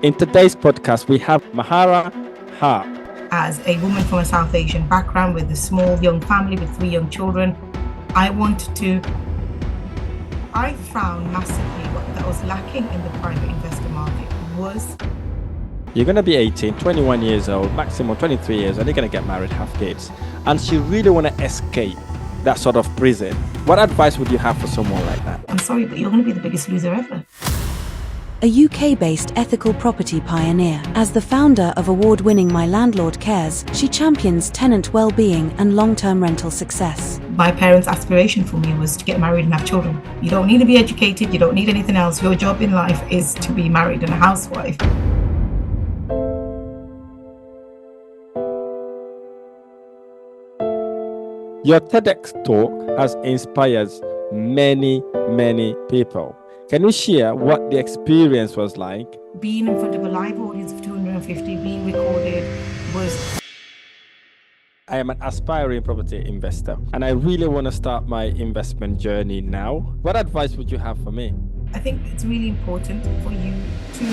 In today's podcast, we have Mahara Haque. As a woman from a South Asian background with a small young family with 3 young children, I found massively what that was lacking in the private investor market was. You're going to be 18, 21 years old, maximum 23 years, and you're going to get married, have kids. And you really want to escape that sort of prison. What advice would you have for someone like that? I'm sorry, but you're going to be the biggest loser ever. A UK-based ethical property pioneer. As the founder of award-winning My Landlord Cares, she champions tenant well-being and long-term rental success. My parents' aspiration for me was to get married and have children. You don't need to be educated, you don't need anything else. Your job in life is to be married and a housewife. Your TEDx talk has inspired many people. Can you share what the experience was like? Being in front of a live audience of 250, being recorded was... I am an aspiring property investor and I really want to start my investment journey now. What advice would you have for me? I think it's really important for you to...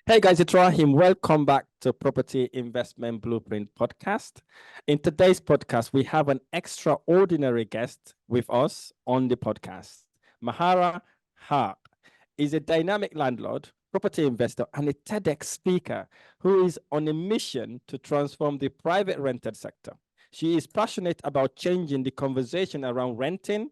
Hey guys, it's Rahim. Welcome back to Property Investment Blueprint Podcast. In today's podcast, we have an extraordinary guest with us on the podcast. Mahara Haque is a dynamic landlord, property investor, and a TEDx speaker who is on a mission to transform the private rented sector. She is passionate about changing the conversation around renting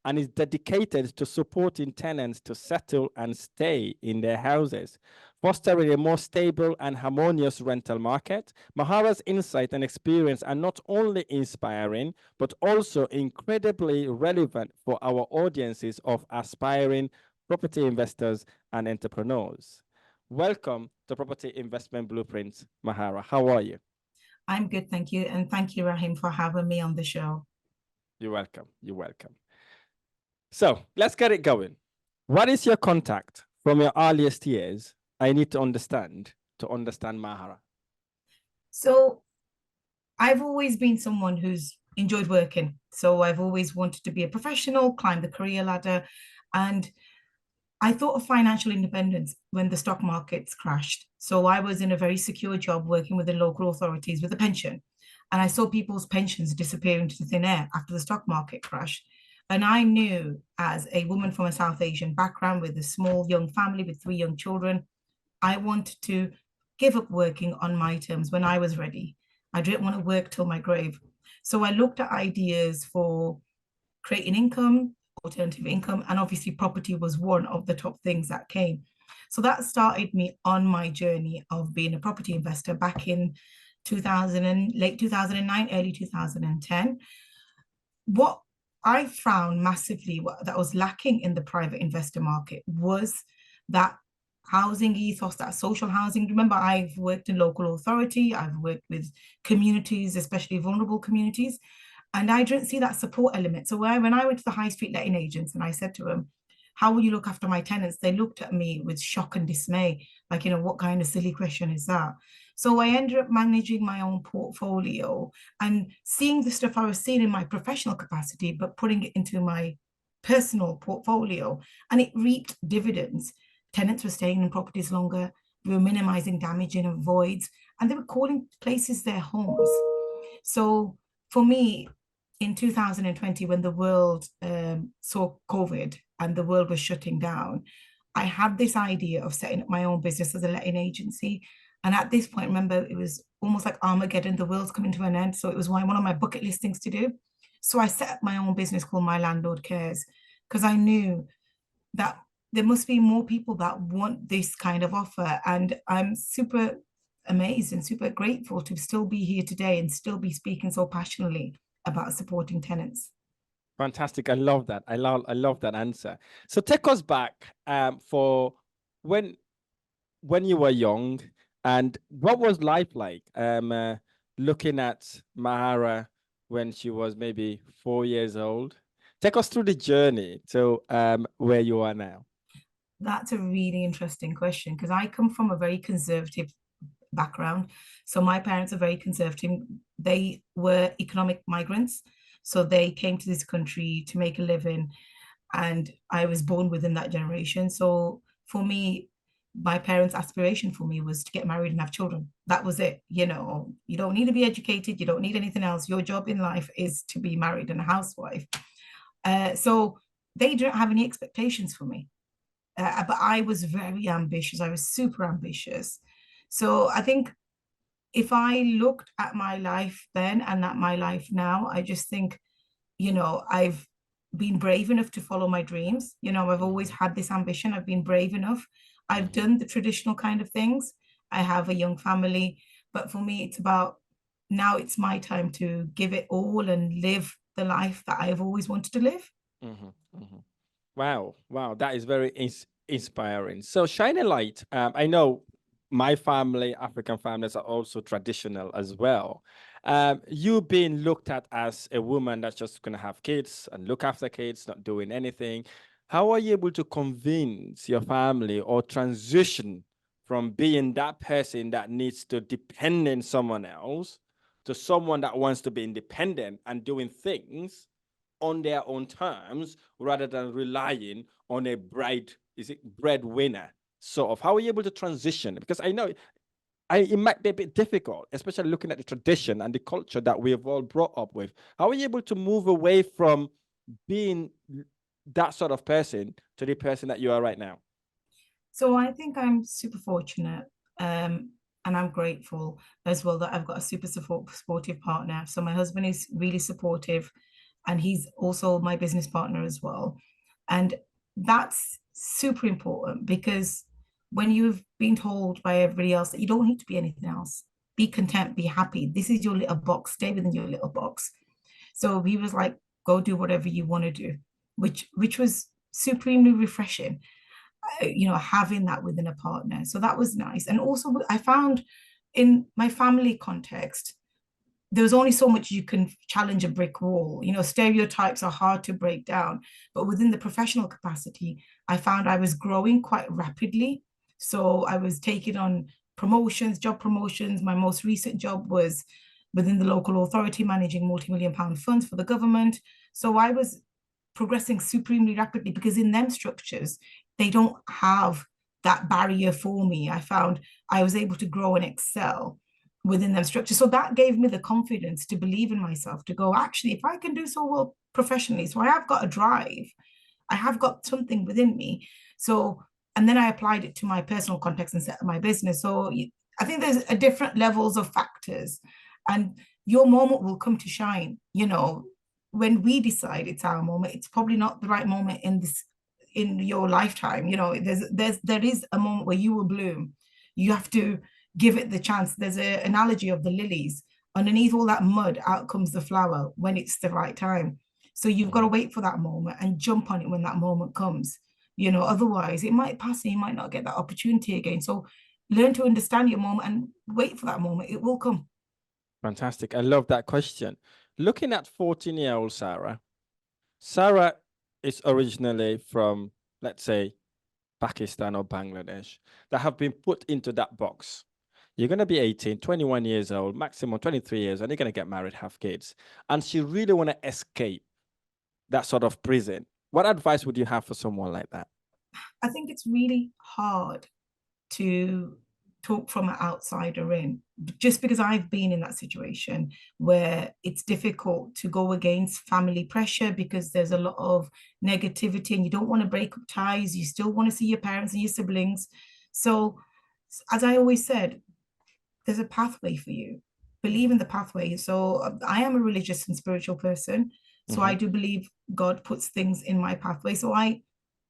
and is dedicated to supporting tenants to settle and stay in their houses, fostering a more stable and harmonious rental market. Mahara's insight and experience are not only inspiring, but also incredibly relevant for our audiences of aspiring property investors and entrepreneurs. Welcome to Property Investment Blueprint, Mahara. How are you? I'm good, thank you. And thank you, Rahim, for having me on the show. You're welcome. You're welcome. So let's get it going. What is your contact from your earliest years? I need to understand Mahara. So I've always been someone who's enjoyed working. So I've always wanted to be a professional, climb the career ladder. And I thought of financial independence when the stock markets crashed. So I was in a very secure job working with the local authorities with a pension. And I saw people's pensions disappear into thin air after the stock market crash. And I knew, as a woman from a South Asian background with a small young family with 3 young children, I wanted to give up working on my terms when I was ready. I didn't want to work till my grave. So I looked at ideas for creating income, alternative income, and obviously property was one of the top things that came. So that started me on my journey of being a property investor back in late 2009, early 2010. What I found massively that was lacking in the private investor market was that housing ethos, that social housing. Remember, I've worked in local authority, I've worked with communities, especially vulnerable communities, and I didn't see that support element. So when I went to the high street letting agents and I said to them, how will you look after my tenants? They looked at me with shock and dismay, like, what kind of silly question is that? So I ended up managing my own portfolio and seeing the stuff I was seeing in my professional capacity, but putting it into my personal portfolio, and it reaped dividends. Tenants were staying in properties longer, we were minimizing damage and voids, and they were calling places their homes. So for me, in 2020, when the world saw COVID and the world was shutting down, I had this idea of setting up my own business as a letting agency. And at this point, remember, it was almost like Armageddon, the world's coming to an end. So it was one of my bucket list things to do. So I set up my own business called My Landlord Cares, because I knew that there must be more people that want this kind of offer. And I'm super amazed and super grateful to still be here today and still be speaking so passionately about supporting tenants. Fantastic. I love that. I love that answer. So take us back for when you were young, and what was life like looking at Mahara when she was maybe 4 years old? Take us through the journey to where you are now. That's a really interesting question, because I come from a very conservative background. So my parents are very conservative. They were economic migrants. So they came to this country to make a living, and I was born within that generation. So for me, my parents' aspiration for me was to get married and have children. That was it. You know, you don't need to be educated. You don't need anything else. Your job in life is to be married and a housewife. So they didn't have any expectations for me. But I was very ambitious. I was super ambitious. So I think if I looked at my life then and at my life now, I just think, you know, I've been brave enough to follow my dreams. You know, I've always had this ambition. I've been brave enough. I've done the traditional kind of things. I have a young family, but for me, it's about now it's my time to give it all and live the life that I've always wanted to live. Wow, wow, that is very inspiring. So shine a light. I know my family, African families, are also traditional as well. You being looked at as a woman that's just going to have kids and look after kids, not doing anything. How are you able to convince your family or transition from being that person that needs to depend on someone else to someone that wants to be independent and doing things on their own terms rather than relying on a breadwinner sort of? How are you able to transition? Because I know it might be a bit difficult, especially looking at the tradition and the culture that we have all brought up with. How are you able to move away from being that sort of person to the person that you are right now? So I think I'm super fortunate, and I'm grateful as well that I've got a super supportive partner. So my husband is really supportive, and he's also my business partner as well. And that's super important because when you've been told by everybody else that you don't need to be anything else, be content, be happy. This is your little box, stay within your little box. So he was like, go do whatever you want to do, which was supremely refreshing, you know, having that within a partner. So that was nice. And also I found in my family context, there's only so much you can challenge a brick wall. You know, stereotypes are hard to break down, but within the professional capacity, I found I was growing quite rapidly. So I was taking on promotions, job promotions. My most recent job was within the local authority, managing multi-million-pound funds for the government. So I was progressing supremely rapidly because in them structures, they don't have that barrier for me. I found I was able to grow and excel within them structures. So that gave me the confidence to believe in myself, to go, actually, if I can do so well professionally, so I have got a drive, I have got something within me. So, and then I applied it to my personal context and set up my business. So I think there's a different levels of factors, and your moment will come to shine. You know, when we decide it's our moment, it's probably not the right moment in your lifetime. You know, there is a moment where you will bloom. You have to give it the chance. There's an analogy of the lilies. Underneath all that mud, out comes the flower when it's the right time. So you've got to wait for that moment and jump on it when that moment comes. You know, otherwise it might pass and you might not get that opportunity again. So learn to understand your moment and wait for that moment. It will come. Fantastic. I love that question. Looking at 14-year-old Sarah is originally from, let's say, Pakistan or Bangladesh, that have been put into that box. You're going to be 18, 21 years old, maximum 23 years, and you're going to get married, have kids. And she really want to escape that sort of prison. What advice would you have for someone like that? I think it's really hard to talk from an outsider in, just because I've been in that situation where it's difficult to go against family pressure because there's a lot of negativity and you don't want to break up ties. You still want to see your parents and your siblings. So as I always said, there's a pathway for you. Believe in the pathway. So I am a religious and spiritual person. So I do believe God puts things in my pathway. So I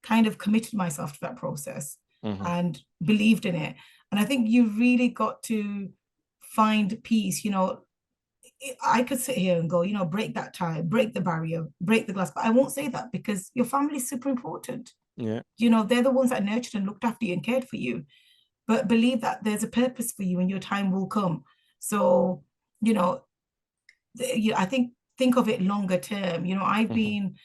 kind of committed myself to that process and believed in it. And I think you've really got to find peace. You know, I could sit here and go, you know, break that tie, break the barrier, break the glass, but I won't say that because your family is super important. Yeah. You know, they're the ones that nurtured and looked after you and cared for you. But believe that there's a purpose for you and your time will come. So, you know, I think of it longer term. You know, I've been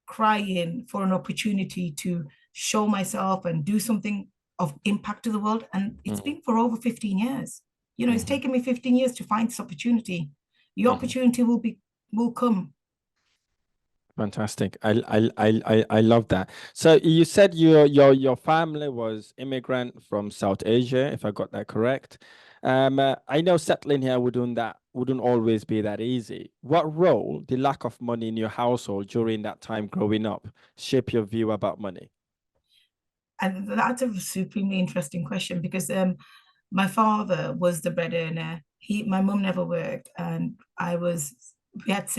crying for an opportunity to show myself and do something of impact to the world. And it's been for over 15 years. You know, it's taken me 15 years to find this opportunity. Your opportunity will come. Fantastic. I love that. So you said your family was immigrant from South Asia, if I got that correct. I know settling here wouldn't always be that easy. What role did lack of money in your household during that time growing up shape your view about money? And that's a supremely interesting question because my father was the bread earner. My mum never worked, and we had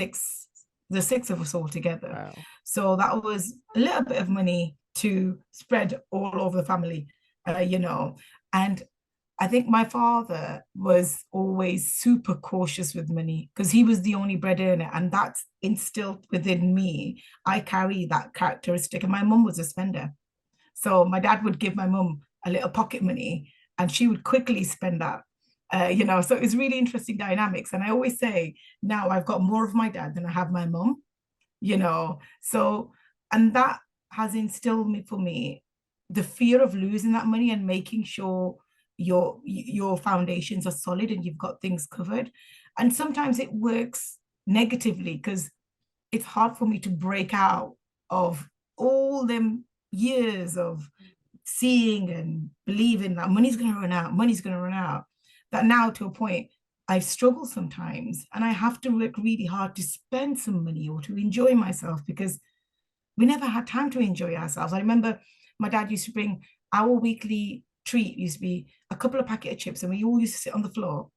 the six of us all together. Wow. So that was a little bit of money to spread all over the family, you know. And I think my father was always super cautious with money because he was the only bread earner, and that's instilled within me. I carry that characteristic, and my mum was a spender. So my dad would give my mum a little pocket money and she would quickly spend that. So it was really interesting dynamics. And I always say now I've got more of my dad than I have my mum, you know. So, and that has instilled me for me the fear of losing that money and making sure your foundations are solid and you've got things covered. And sometimes it works negatively because it's hard for me to break out of all them years of seeing and believing that money's going to run out, that now to a point I struggle sometimes and I have to work really hard to spend some money or to enjoy myself because we never had time to enjoy ourselves. I remember my dad used to bring our weekly treat used to be a couple of packet of chips and we all used to sit on the floor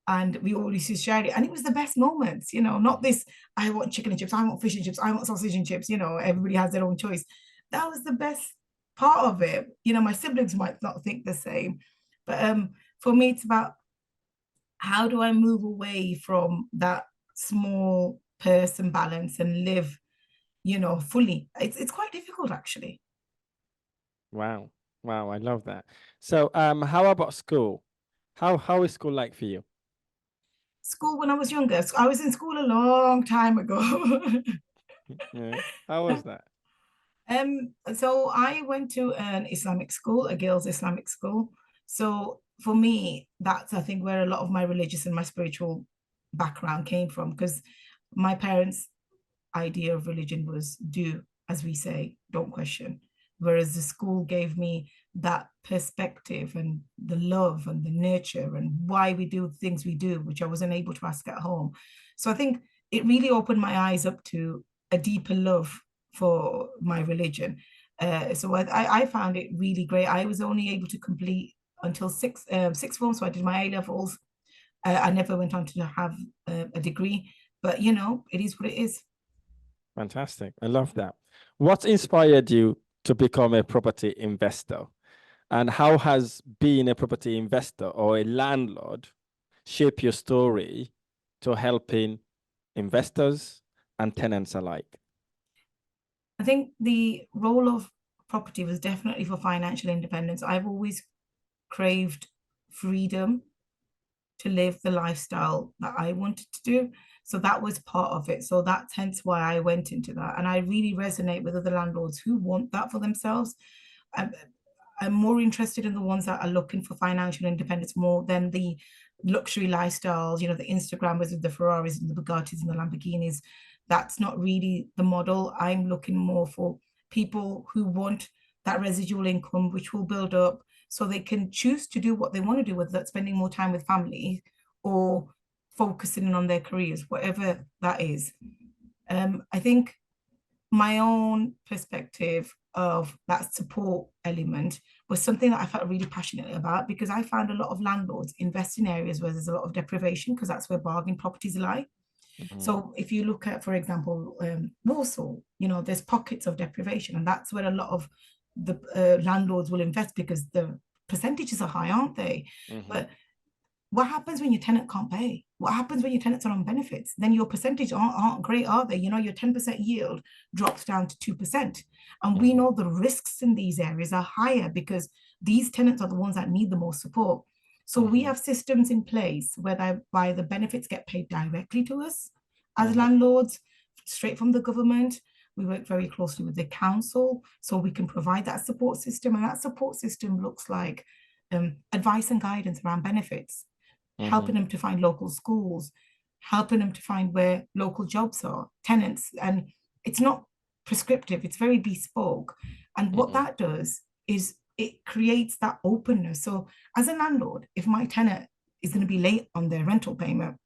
and we all used to share it. And it was the best moments, not this, I want chicken and chips, I want fish and chips, I want sausage and chips, everybody has their own choice. That was the best part of it. My siblings might not think the same, but for me, it's about how do I move away from that small person balance and live, fully. It's quite difficult, actually. Wow. Wow, I love that. So how about school? How is school like for you? School when I was younger. I was in school a long time ago. Yeah. How was that? So I went to an Islamic school, a girls' Islamic school. So for me, that's I think where a lot of my religious and my spiritual background came from, because my parents' idea of religion was do as we say, don't question. Whereas the school gave me that perspective and the love and the nurture and why we do the things we do, which I wasn't able to ask at home. So I think it really opened my eyes up to a deeper love for my religion. So I found it really great. I was only able to complete until sixth form, so I did my A levels. I never went on to have a degree, but it is what it is. Fantastic. I love that. What inspired you to become a property investor? And how has being a property investor or a landlord shape your story to helping investors and tenants alike? I think the role of property was definitely for financial independence. I've always craved freedom to live the lifestyle that I wanted to do. So that was part of it. So that's hence why I went into that. And I really resonate with other landlords who want that for themselves. I'm more interested in the ones that are looking for financial independence more than the luxury lifestyles, the Instagrammers with the Ferraris and the Bugattis and the Lamborghinis. That's not really the model. I'm looking more for people who want that residual income, which will build up so they can choose to do what they want to do, whether that's spending more time with family or focusing on their careers, whatever that is. I think my own perspective of that support element was something that I felt really passionate about, because I found a lot of landlords invest in areas where there's a lot of deprivation, because that's where bargain properties lie. So if you look at, for example, Warsaw, there's pockets of deprivation, and that's where a lot of the landlords will invest because the percentages are high, aren't they? But what happens when your tenant can't pay? What happens when your tenants are on benefits? Then your percentage aren't great, are they? Your 10% yield drops down to 2%. And we know the risks in these areas are higher because these tenants are the ones that need the most support. So we have systems in place whereby the benefits get paid directly to us as landlords, straight from the government. We work very closely with the council so we can provide that support system. And that support system looks like advice and guidance around benefits, helping them to find local schools, helping them to find where local jobs are, tenants. And it's not prescriptive, it's very bespoke. And what that does is it creates that openness. So as a landlord, if my tenant is going to be late on their rental payment,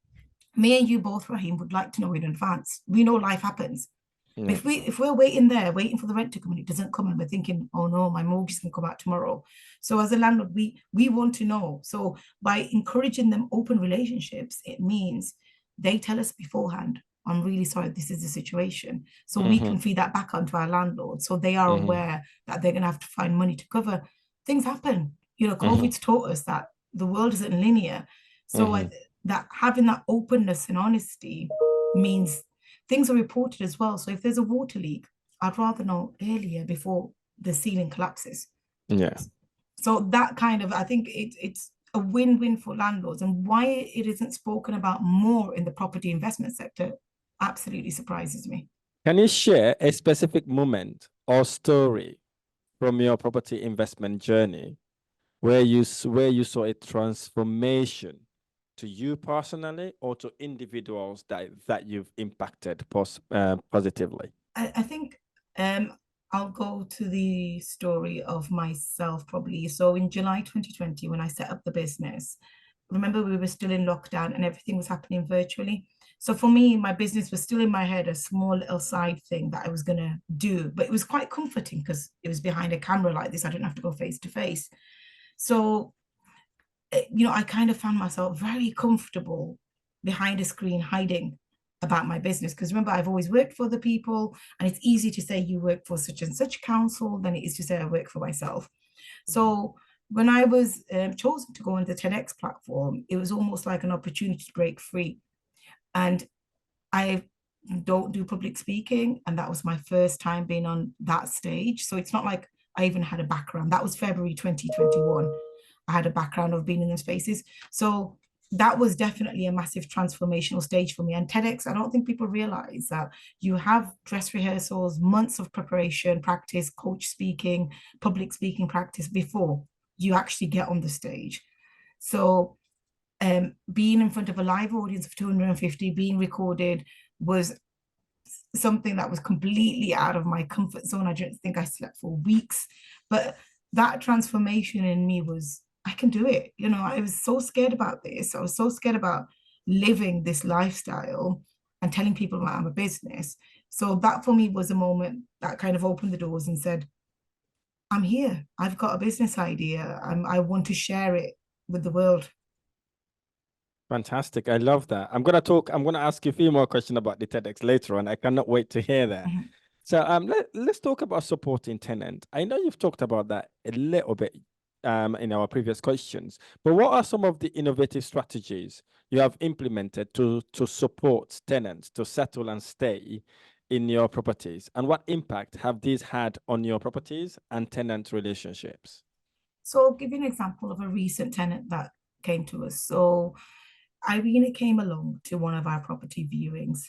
me and you both, Rahim, would like to know in advance. We know life happens. Yeah. If we're waiting there, waiting for the rent to come and it doesn't come, and we're thinking, oh no, my mortgage can come out tomorrow. So as a landlord, we want to know. So by encouraging them open relationships, it means they tell us beforehand, I'm really sorry, this is the situation. So we can feed that back onto our landlord. So they are aware that they're going to have to find money to cover. Things happen. You know, COVID's taught us that the world isn't linear. So that having that openness and honesty means things are reported as well. So if there's a water leak, I'd rather know earlier before the ceiling collapses. Yeah. So that kind of, I think it's a win-win for landlords. And why it isn't spoken about more in the property investment sector absolutely surprises me. Can you share a specific moment or story from your property investment journey where you saw a transformation to you personally or to individuals that you've impacted positively? I think I'll go to the story of myself probably. So in July 2020, when I set up the business, remember we were still in lockdown and everything was happening virtually. So for me, my business was still in my head, a small little side thing that I was going to do, but it was quite comforting because it was behind a camera like this. I didn't have to go face to face. So you know, I kind of found myself very comfortable behind a screen hiding about my business. Because remember, I've always worked for other people, and it's easy to say you work for such and such council than it is to say I work for myself. So when I was chosen to go on the TEDx platform, it was almost like an opportunity to break free. And I don't do public speaking, and that was my first time being on that stage. So it's not like I even had a background. That was February 2021. I had a background of being in those spaces. So that was definitely a massive transformational stage for me. And TEDx, I don't think people realize that you have dress rehearsals, months of preparation, practice, coach speaking, public speaking practice before you actually get on the stage. So being in front of a live audience of 250, being recorded, was something that was completely out of my comfort zone. I didn't think I slept for weeks, but that transformation in me was, I can do it. You know, I was so scared about this. I was so scared about living this lifestyle and telling people about I'm a business. So that for me was a moment that kind of opened the doors and said, I'm here. I've got a business idea. I want to share it with the world. Fantastic. I love that. I'm going to ask you a few more questions about the TEDx later on. I cannot wait to hear that. So let's talk about supporting tenant. I know you've talked about that a little bit in our previous questions, but what are some of the innovative strategies you have implemented to support tenants to settle and stay in your properties? And what impact have these had on your properties and tenant relationships? So I'll give you an example of a recent tenant that came to us. So Irina came along to one of our property viewings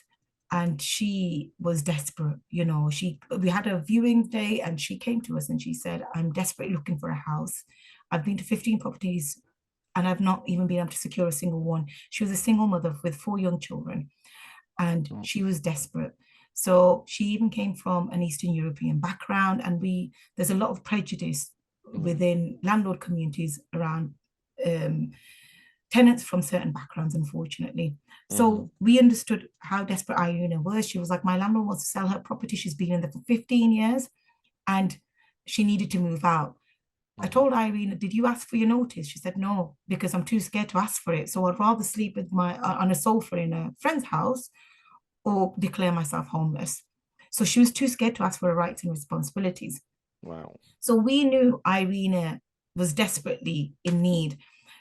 and she was desperate. You know, we had a viewing day and she came to us and she said, I'm desperately looking for a house. I've been to 15 properties and I've not even been able to secure a single one. She was a single mother with 4 young children and she was desperate. So she even came from an Eastern European background, and there's a lot of prejudice within landlord communities around tenants from certain backgrounds, unfortunately. So we understood how desperate Irina was. She was like, my landlord wants to sell her property. She's been in there for 15 years and she needed to move out. I told Irina, did you ask for your notice? She said, no, because I'm too scared to ask for it. So I'd rather sleep with on a sofa in a friend's house or declare myself homeless. So she was too scared to ask for her rights and responsibilities. Wow. So we knew Irina was desperately in need.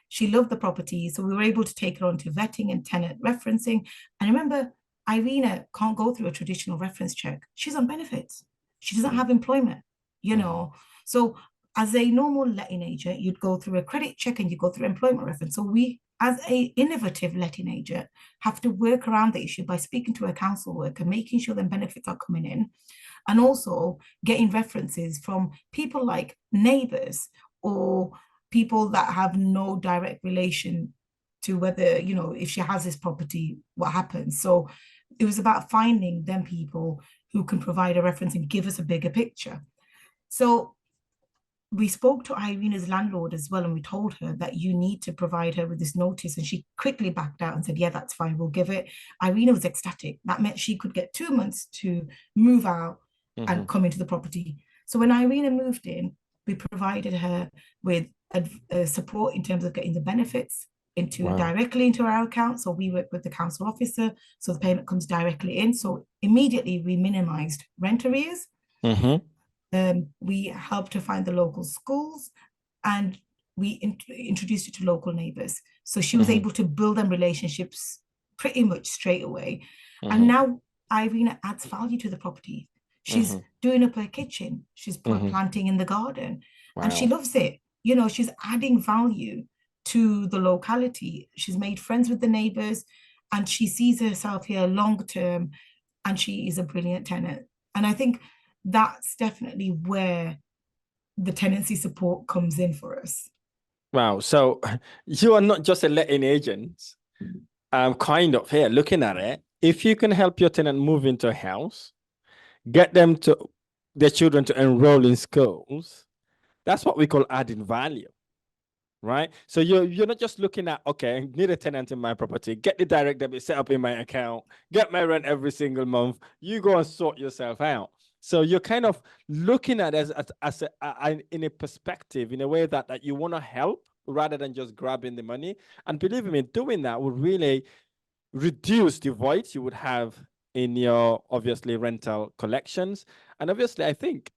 She loved the property, so we were able to take her on to vetting and tenant referencing. And remember, Irina can't go through a traditional reference check. She's on benefits. She doesn't have employment, you know. So as a normal letting agent, you'd go through a credit check and you go through employment reference. So we, as a innovative letting agent, have to work around the issue by speaking to a council worker, making sure them benefits are coming in, and also getting references from people like neighbors or people that have no direct relation to whether, you know, if she has this property, what happens. So it was about finding them people who can provide a reference and give us a bigger picture. So we spoke to Irina's landlord as well, and we told her that you need to provide her with this notice. And she quickly backed out and said, yeah, that's fine, we'll give it. Irina was ecstatic. That meant she could get 2 months to move out and come into the property. So when Irina moved in, we provided her with support in terms of getting the benefits directly into our account. So we work with the council officer, so the payment comes directly in. So immediately we minimized rent arrears. We helped her find the local schools, and we introduced her to local neighbors. So she was able to build them relationships pretty much straight away. And now Irina adds value to the property. She's doing up her kitchen. She's planting in the garden. Wow. And she loves it. You know, she's adding value to the locality. She's made friends with the neighbors, and she sees herself here long term, and she is a brilliant tenant. And I think that's definitely where the tenancy support comes in for us. Wow. So you are not just a letting agent. Kind of here looking at it. If you can help your tenant move into a house, get them to their children to enroll in schools, that's what we call adding value. Right. So you're not just looking at, okay, I need a tenant in my property, get the direct debit set up in my account, get my rent every single month. You go and sort yourself out. So you're kind of looking at it as in a perspective, in a way that you want to help rather than just grabbing the money. And believe me, doing that would really reduce the void you would have in your, obviously, rental collections. And obviously, I think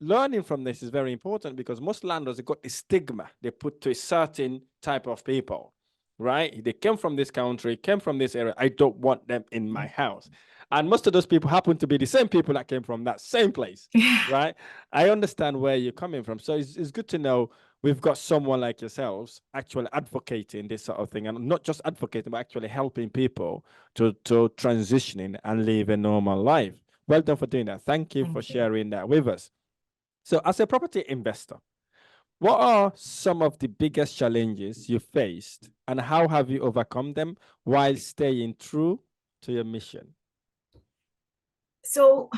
learning from this is very important, because most landlords have got the stigma they put to a certain type of people, right? They came from this country, came from this area. I don't want them in my house. And most of those people happen to be the same people that came from that same place, right? I understand where you're coming from. So it's good to know we've got someone like yourselves actually advocating this sort of thing, and not just advocating, but actually helping people to transitioning and live a normal life. Well done for doing that. Thank you for sharing that with us. So as a property investor, what are some of the biggest challenges you faced, and how have you overcome them while staying true to your mission? So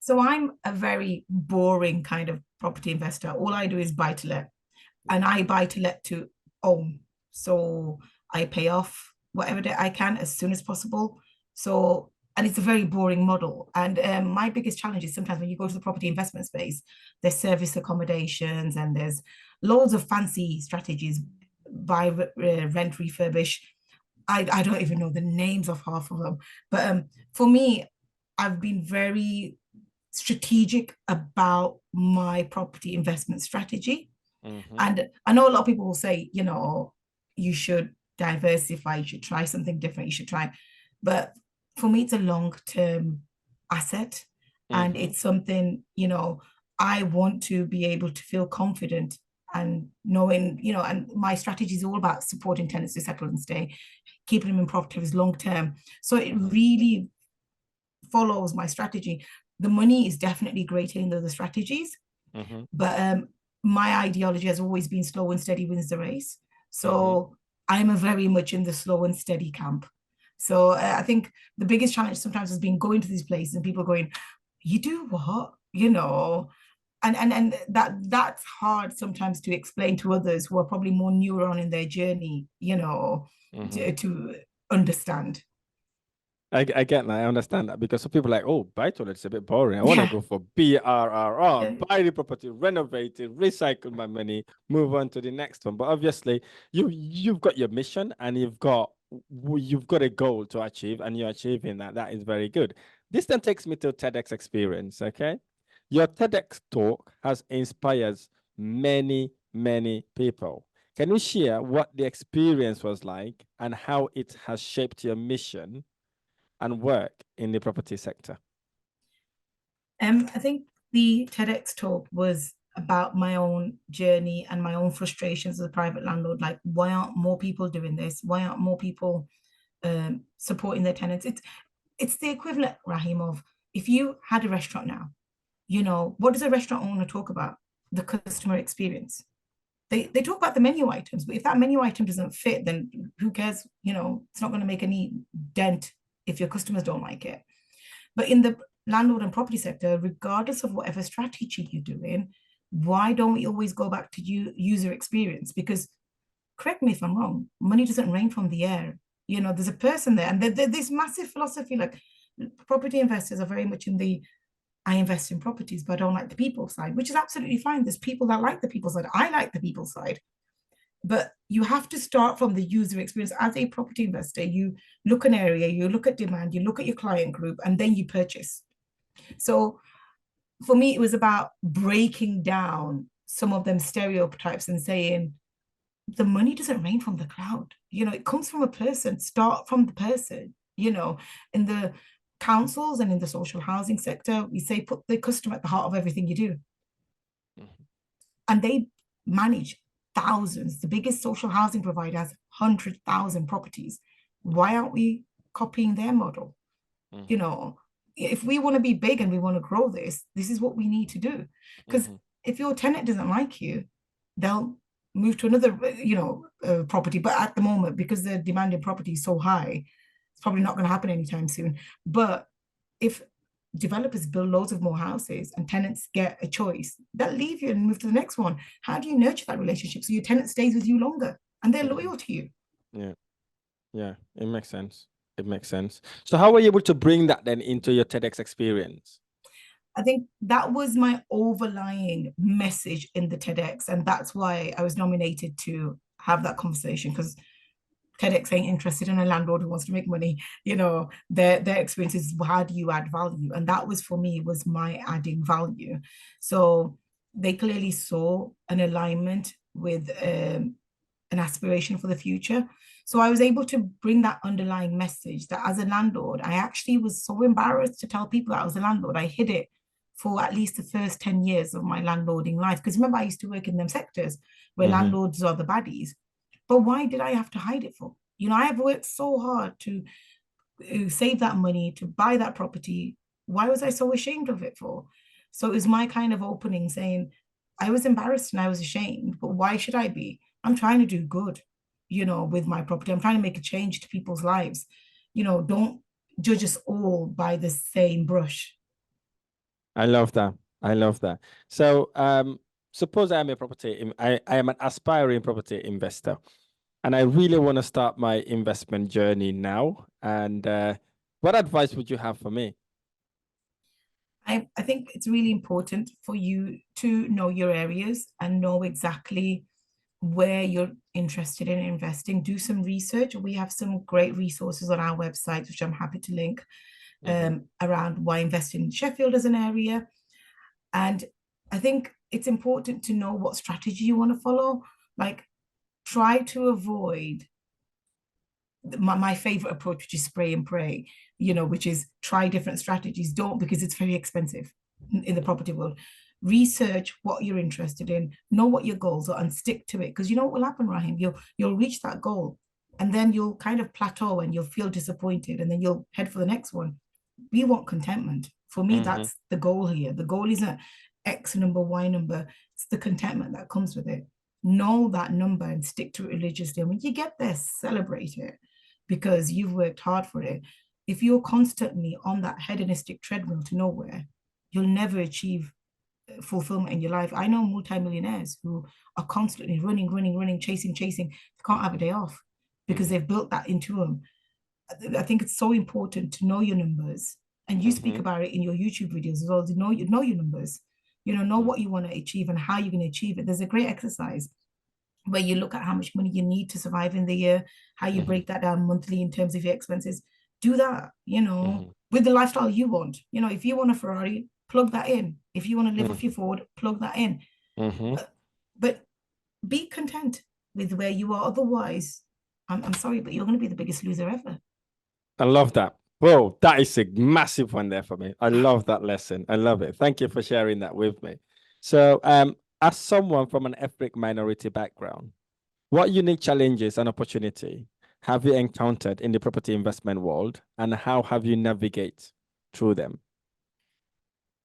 I'm a very boring kind of property investor. All I do is buy to let, and I buy to let to own. So I pay off whatever debt I can as soon as possible. So, and it's a very boring model. And my biggest challenge is sometimes when you go to the property investment space, there's service accommodations and there's loads of fancy strategies, buy, rent, refurbish. I don't even know the names of half of them. But for me, I've been very strategic about my property investment strategy. And I know a lot of people will say, you know, you should diversify, you should try something different, you should try. But for me, it's a long-term asset. And it's something, you know, I want to be able to feel confident and knowing, you know, and my strategy is all about supporting tenants to settle and stay, keeping them in property as long-term. So it really follows my strategy. The money is definitely greater in the strategies, but my ideology has always been slow and steady wins the race. So I'm a very much in the slow and steady camp. So I think the biggest challenge sometimes has been going to these places and people going, you do what? You know, and that's hard sometimes to explain to others who are probably more newer on in their journey, you know, to understand. I get that. I understand that, because some people are like, oh, buy to let is a bit boring. I want to go for BRRR, buy the property, renovate it, recycle my money, move on to the next one. But obviously, you've got your mission and you've got a goal to achieve, and you're achieving that. That is very good. This then takes me to TEDx Experience. Okay, your TEDx talk has inspired many people. Can you share what the experience was like and how it has shaped your mission and work in the property sector? I think the TEDx talk was about my own journey and my own frustrations as a private landlord. Like, why aren't more people doing this? Why aren't more people supporting their tenants? It's the equivalent, Rahim, of if you had a restaurant now, you know, what does a restaurant owner talk about? The customer experience. They talk about the menu items, but if that menu item doesn't fit, then who cares? You know, it's not going to make any dent if your customers don't like it. But in the landlord and property sector, regardless of whatever strategy you're doing, why don't we always go back to user experience? Because correct me if I'm wrong, money doesn't rain from the air. You know, there's a person there, and this massive philosophy, like property investors are very much in the I invest in properties, but I don't like the people side, which is absolutely fine. There's people that like the people side. I like the people side. But you have to start from the user experience. As a property investor, you look an area, you look at demand, you look at your client group, and then you purchase. So for me, it was about breaking down some of them stereotypes and saying, the money doesn't rain from the cloud. You know, it comes from a person. Start from the person. You know, in the councils and in the social housing sector, we say put the customer at the heart of everything you do. Mm-hmm. And they manage thousands. The biggest social housing provider has 100,000 properties. Why aren't we copying their model? Mm-hmm. You know, if we want to be big and we want to grow this is what we need to do. Because mm-hmm. if your tenant doesn't like you, they'll move to another, property. But at the moment, because the demand in property is so high, it's probably not going to happen anytime soon. But if developers build loads of more houses and tenants get a choice, they'll leave you and move to the next one. How do you nurture that relationship so your tenant stays with you longer and they're loyal to you? Yeah, it makes sense. It makes sense. So how were you able to bring that then into your TEDx experience? I think that was my overlying message in the TEDx. And that's why I was nominated to have that conversation, because TEDx ain't interested in a landlord who wants to make money. You know, their experience is, how do you add value? And that was, for me, was my adding value. So they clearly saw an alignment with an aspiration for the future. So I was able to bring that underlying message that as a landlord, I actually was so embarrassed to tell people that I was a landlord. I hid it for at least the first 10 years of my landlording life. Because remember, I used to work in them sectors where mm-hmm. landlords are the baddies. But why did I have to hide it for? You know, I have worked so hard to save that money, to buy that property. Why was I so ashamed of it for? So it was my kind of opening saying, I was embarrassed and I was ashamed, but why should I be? I'm trying to do good, with my property. I'm trying to make a change to people's lives. Don't judge us all by the same brush. I love that. I love that. So suppose I am I am an aspiring property investor, and I really want to start my investment journey now. And what advice would you have for me? I think it's really important for you to know your areas and know exactly where you're interested in investing. Do some research. We have some great resources on our website, which I'm happy to link, around why investing in Sheffield as an area. And I think it's important to know what strategy you want to follow. Like, try to avoid my favorite approach, which is spray and pray, which is try different strategies. Don't, because it's very expensive in the property world. Research what you're interested in, know what your goals are, and stick to it. Because you know what will happen, Rahim? You'll reach that goal, and then you'll kind of plateau and you'll feel disappointed, and then you'll head for the next one. We want contentment. For me, that's the goal here. The goal isn't X number, Y number. It's the contentment that comes with it. Know that number and stick to it religiously. And when you get there, celebrate it, because you've worked hard for it. If you're constantly on that hedonistic treadmill to nowhere, you'll never achieve fulfillment in your life. I know multimillionaires who are constantly running, chasing. They can't have a day off because they've built that into them. I think it's so important to know your numbers, and you speak about it in your YouTube videos as well. To know your numbers, know what you want to achieve and how you're going to achieve it. There's a great exercise where you look at how much money you need to survive in the year, how you break that down monthly in terms of your expenses. Do that, with the lifestyle you want. If you want a Ferrari, plug that in. If you want to live off your Ford, plug that in. But be content with where you are. Otherwise, I'm sorry, but you're going to be the biggest loser ever. I love that. Whoa, that is a massive one there for me. I love that lesson. I love it. Thank you for sharing that with me. So, as someone from an ethnic minority background, what unique challenges and opportunity have you encountered in the property investment world, and how have you navigate through them?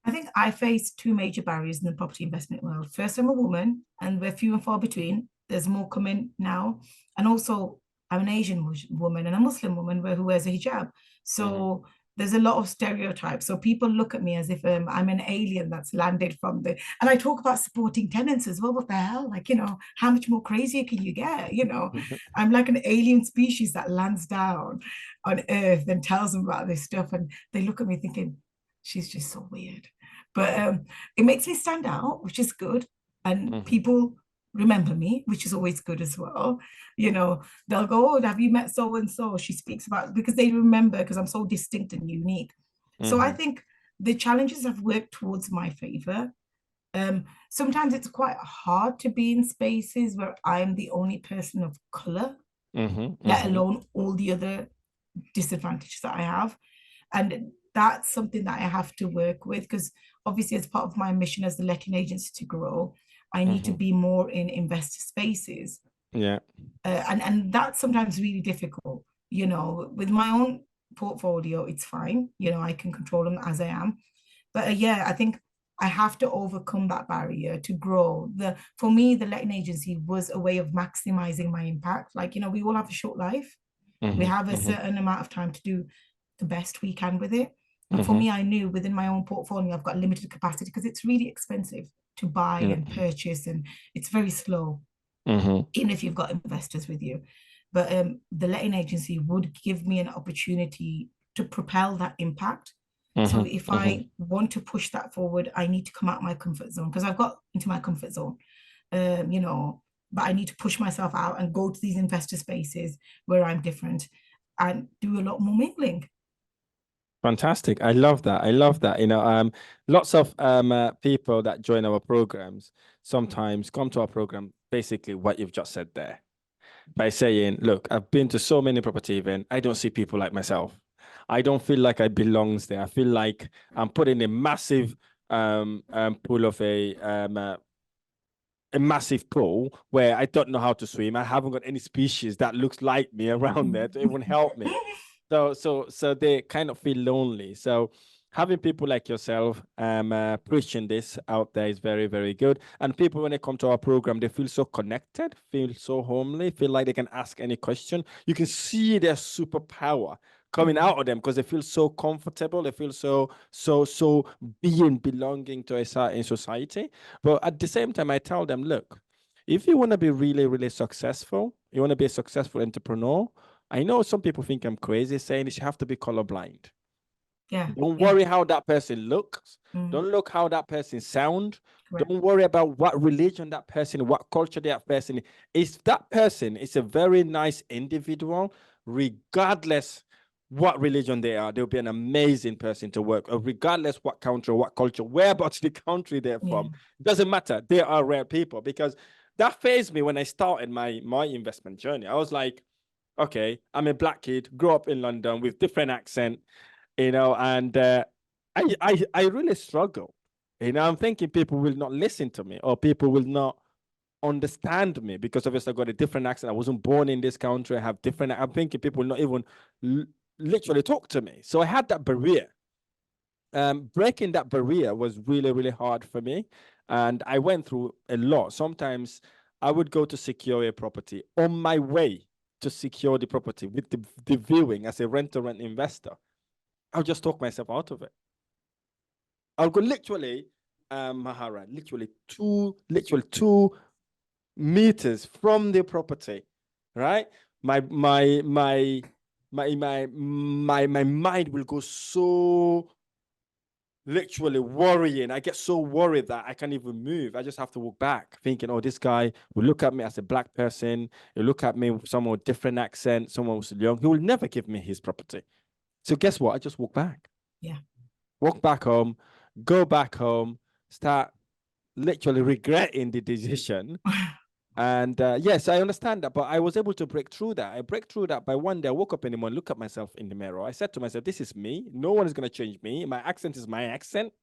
I think I face two major barriers in the property investment world. First, I'm a woman, and we're few and far between. There's more coming now. And also, I'm an Asian woman and a Muslim woman who wears a hijab. So there's a lot of stereotypes. So people look at me as if I'm an alien that's landed from the, and I talk about supporting tenants as well. What the hell? Like, how much more crazy can you get? I'm like an alien species that lands down on Earth and tells them about this stuff. And they look at me thinking, she's just so weird. But it makes me stand out, which is good. And people remember me, which is always good as well. They'll go, oh, have you met so and so? She speaks about, because they remember, because I'm so distinct and unique. So I think the challenges have worked towards my favor. Sometimes it's quite hard to be in spaces where I'm the only person of color, let alone all the other disadvantages that I have. And that's something that I have to work with, because obviously as part of my mission as the letting agency to grow, I need to be more in investor spaces. Yeah. And that's sometimes really difficult. With my own portfolio, it's fine. I can control them as I am. But yeah, I think I have to overcome that barrier to grow. For me, the letting agency was a way of maximizing my impact. Like, we all have a short life. We have a certain amount of time to do the best we can with it. And for me, I knew within my own portfolio, I've got limited capacity because it's really expensive to buy and purchase, and it's very slow, even if you've got investors with you. But the letting agency would give me an opportunity to propel that impact. So if I want to push that forward, I need to come out of my comfort zone, because I've got into my comfort zone, but I need to push myself out and go to these investor spaces where I'm different and do a lot more mingling. Fantastic. I love that. Lots of people that join our programs sometimes come to our program, basically what you've just said there, by saying, look, I've been to so many property events. I don't see people like myself. I don't feel like I belongs there. I feel like I'm put in a massive pool of a massive pool where I don't know how to swim. I haven't got any species that looks like me around there to even help me. So they kind of feel lonely. So having people like yourself preaching this out there is very, very good. And people, when they come to our program, they feel so connected, feel so homely, feel like they can ask any question. You can see their superpower coming out of them because they feel so comfortable. They feel so belonging to a certain society. But at the same time, I tell them, look, if you want to be really, really successful, you want to be a successful entrepreneur, I know some people think I'm crazy saying you have to be colorblind. Yeah. Don't worry how that person looks. Don't look how that person sound. Correct. Don't worry about what religion that person, what culture that person is. That person is a very nice individual, regardless what religion they are. They'll be an amazing person to work with, regardless what country, what culture, whereabouts the country they're from. It doesn't matter. They are rare people, because that fazed me when I started my investment journey. I was like, okay, I'm a black kid, grew up in London with different accent, and I really struggle. I'm thinking people will not listen to me, or people will not understand me, because obviously I got a different accent. I wasn't born in this country. I have different. I'm thinking people will not even literally talk to me. So I had that barrier. Breaking that barrier was really, really hard for me, and I went through a lot. Sometimes I would go to secure a property. On my way to secure the property with the viewing as a rent-to-rent investor, I'll just talk myself out of it. I'll go literally, Mahara, literally 2 meters from the property, right? My mind will go so literally worrying. I get so worried that I can't even move. I just have to walk back, thinking, oh, this guy will look at me as a black person. He'll look at me with someone with different accent, someone who's young. He will never give me his property. So guess what? I just walk back. Yeah. Walk back home, go back home, start literally regretting the decision. And yes, I understand that, but I was able to break through that. I break through that by one day I woke up in the morning, look at myself in the mirror. I said to myself, this is me. No one is going to change me. My accent is my accent.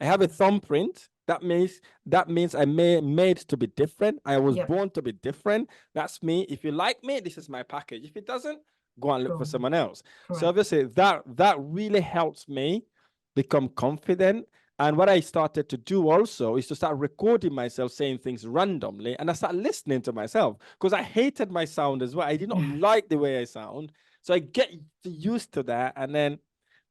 I have a thumbprint. That means I'm made to be different. I was born to be different. That's me. If you like me, this is my package. If it doesn't, go and look for someone else. Correct. So obviously that really helps me become confident. And what I started to do also is to start recording myself saying things randomly. And I started listening to myself, because I hated my sound as well. I did not like the way I sound. So I get used to that. And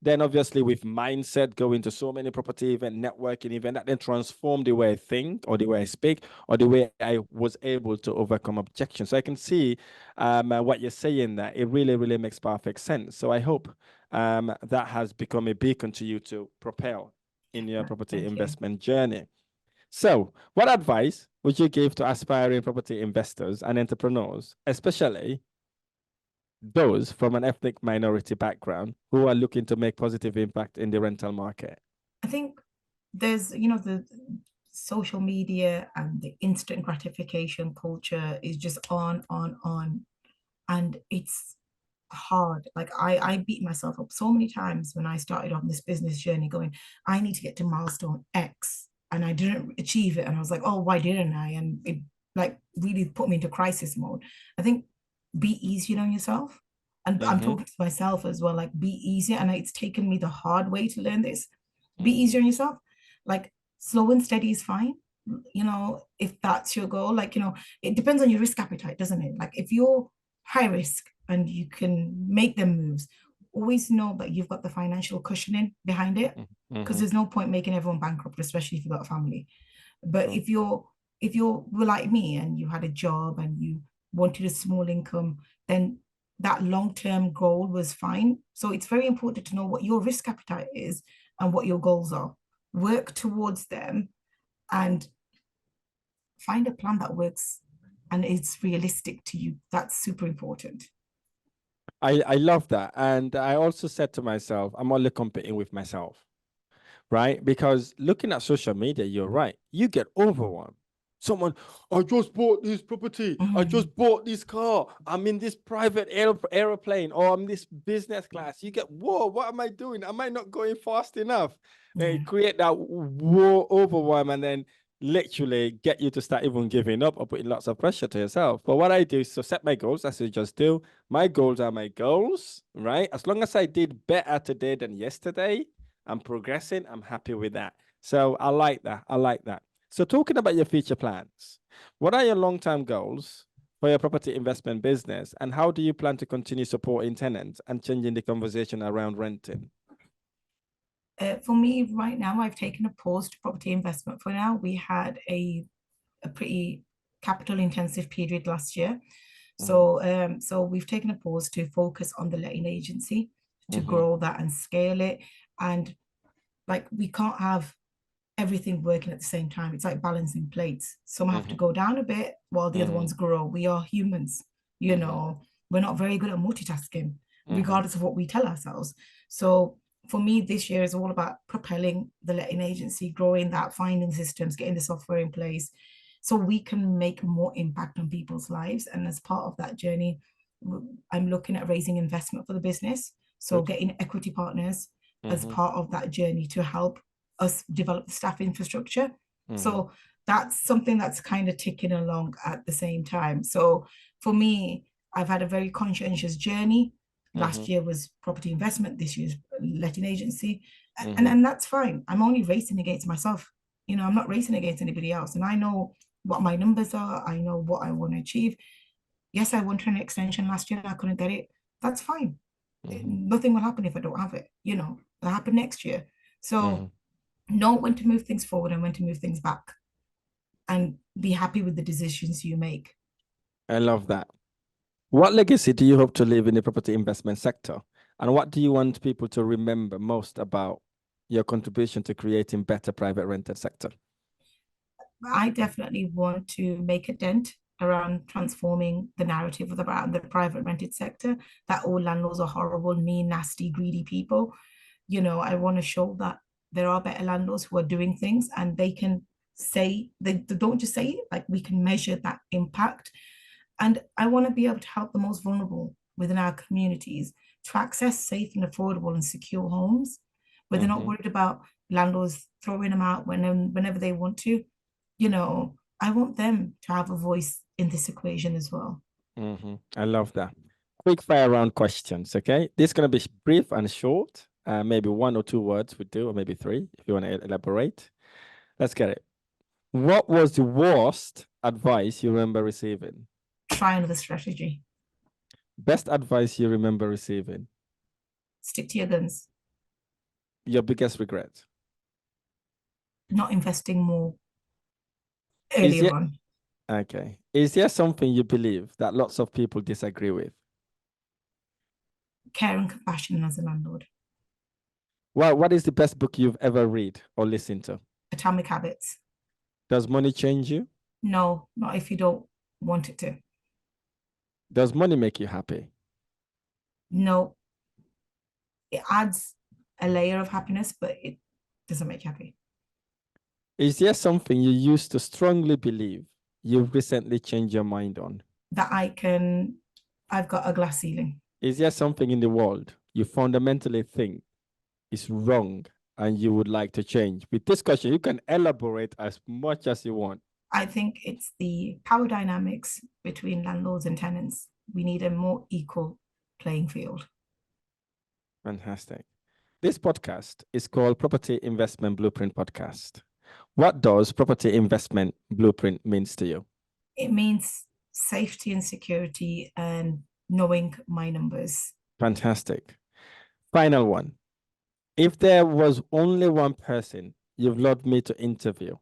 then obviously with mindset, going to so many property event, networking event, that then transform the way I think or the way I speak or the way I was able to overcome objections. So I can see what you're saying, that it really, really makes perfect sense. So I hope that has become a beacon to you to propel in your property investment journey. So what advice would you give to aspiring property investors and entrepreneurs, especially those from an ethnic minority background who are looking to make positive impact in the rental market? I think there's, the social media and the instant gratification culture is just on, and it's hard. Like I beat myself up so many times when I started on this business journey going, I need to get to milestone X, and I didn't achieve it. And I was like, oh, why didn't I? And it like really put me into crisis mode. I think be easier on yourself. And I'm talking to myself as well, like be easier. And it's taken me the hard way to learn this. Be easier on yourself. Like slow and steady is fine. If that's your goal, like, it depends on your risk appetite, doesn't it? Like if you're high risk and you can make them moves, always know that you've got the financial cushioning behind it, because there's no point making everyone bankrupt, especially if you've got a family. But if you were like me and you had a job and you wanted a small income, then that long-term goal was fine. So it's very important to know what your risk appetite is and what your goals are. Work towards them and find a plan that works and it's realistic to you. That's super important. I love that. And I also said to myself, I'm only competing with myself, right? Because looking at social media, you're right. You get overwhelmed. Someone, I just bought this property. I just bought this car. I'm in this private aeroplane, or I'm this business class. You get, whoa, what am I doing? Am I not going fast enough? They create that whoa overwhelm and then literally get you to start even giving up or putting lots of pressure to yourself. But what I do is to set my goals, as you just do. My goals are my goals, right? As long as I did better today than yesterday, I'm progressing, I'm happy with that. So I like that. I like that. So talking about your future plans, what are your long-term goals for your property investment business, and how do you plan to continue supporting tenants and changing the conversation around renting? For me right now, I've taken a pause to property investment for now. We had a pretty capital intensive period last year. So we've taken a pause to focus on the letting agency to grow that and scale it. And like we can't have everything working at the same time. It's like balancing plates. Some have to go down a bit while the other ones grow. We are humans, we're not very good at multitasking, regardless of what we tell ourselves. So for me, this year is all about propelling the letting agency, growing that, finding systems, getting the software in place so we can make more impact on people's lives. And as part of that journey, I'm looking at raising investment for the business. So getting equity partners as part of that journey to help us develop the staff infrastructure. So that's something that's kind of ticking along at the same time. So for me, I've had a very conscientious journey. Last year was property investment, this year's letting agency. And that's fine. I'm only racing against myself. I'm not racing against anybody else. And I know what my numbers are. I know what I want to achieve. Yes, I wanted an extension last year. I couldn't get it. That's fine. Nothing will happen if I don't have it. It'll happen next year. So know when to move things forward and when to move things back, and be happy with the decisions you make. I love that. What legacy do you hope to leave in the property investment sector? And what do you want people to remember most about your contribution to creating better private rented sector? I definitely want to make a dent around transforming the narrative about the private rented sector, that all landlords are horrible, mean, nasty, greedy people. I want to show that there are better landlords who are doing things, and they can say, they don't just say it, like we can measure that impact. And I want to be able to help the most vulnerable within our communities to access safe and affordable and secure homes, where they're not worried about landlords throwing them out whenever they want to. I want them to have a voice in this equation as well. I love that. Quick fire round questions, okay? This is going to be brief and short. Maybe 1 or 2 words would do, or maybe 3 if you want to elaborate. Let's get it. What was the worst advice you remember receiving? Try another strategy. Best advice you remember receiving? Stick to your guns. Your biggest regret? Not investing more Is earlier it on. okay? Is there something you believe that lots of people disagree with? Care and compassion as a landlord. Well, what is the best book you've ever read or listened to? Atomic Habits. Does money change you? No, not if you don't want it to. Does money make you happy? No. It adds a layer of happiness, but it doesn't make you happy. Is there something you used to strongly believe you've recently changed your mind on? That I've got a glass ceiling. Is there something in the world you fundamentally think is wrong and you would like to change? With this question, you can elaborate as much as you want. I think it's the power dynamics between landlords and tenants. We need a more equal playing field. Fantastic. This podcast is called Property Investment Blueprint Podcast. What does Property Investment Blueprint means to you? It means safety and security and knowing my numbers. Fantastic. Final one. If there was only one person you've loved me to interview,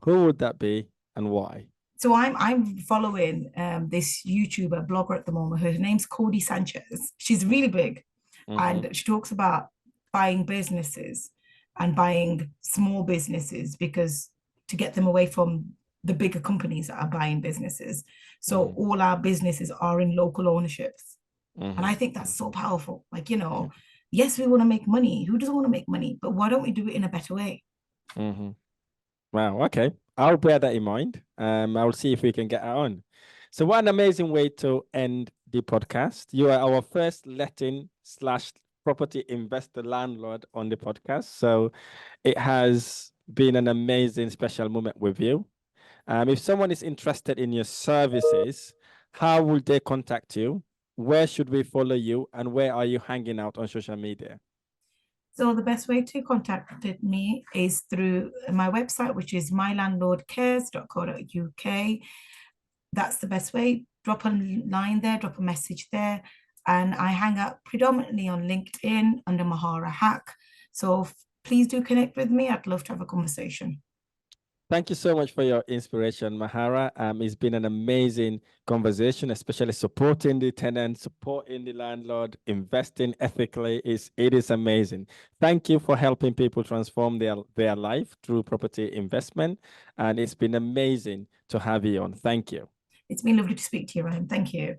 who would that be and why? So I'm following this YouTuber blogger at the moment. Her name's Cody Sanchez. She's really big, and she talks about buying businesses and buying small businesses because to get them away from the bigger companies that are buying businesses. So all our businesses are in local ownerships. And I think that's so powerful. Like, you know, yes, we want to make money. Who doesn't want to make money? But why don't we do it in a better way? Wow, okay. I'll bear that in mind. I'll see if we can get that on. So what an amazing way to end the podcast. You are our first letting/property investor landlord on the podcast. So it has been an amazing special moment with you. If someone is interested in your services, how will they contact you? Where should we follow you? And where are you hanging out on social media? So the best way to contact me is through my website, which is mylandlordcares.co.uk. That's the best way. Drop a line there, drop a message there. And I hang out predominantly on LinkedIn under Mahara Haque. So please do connect with me. I'd love to have a conversation. Thank you so much for your inspiration, Mahara. It's been an amazing conversation, especially supporting the tenant, supporting the landlord, investing ethically. It is amazing. Thank you for helping people transform their life through property investment. And it's been amazing to have you on. Thank you. It's been lovely to speak to you, Rahim. Thank you.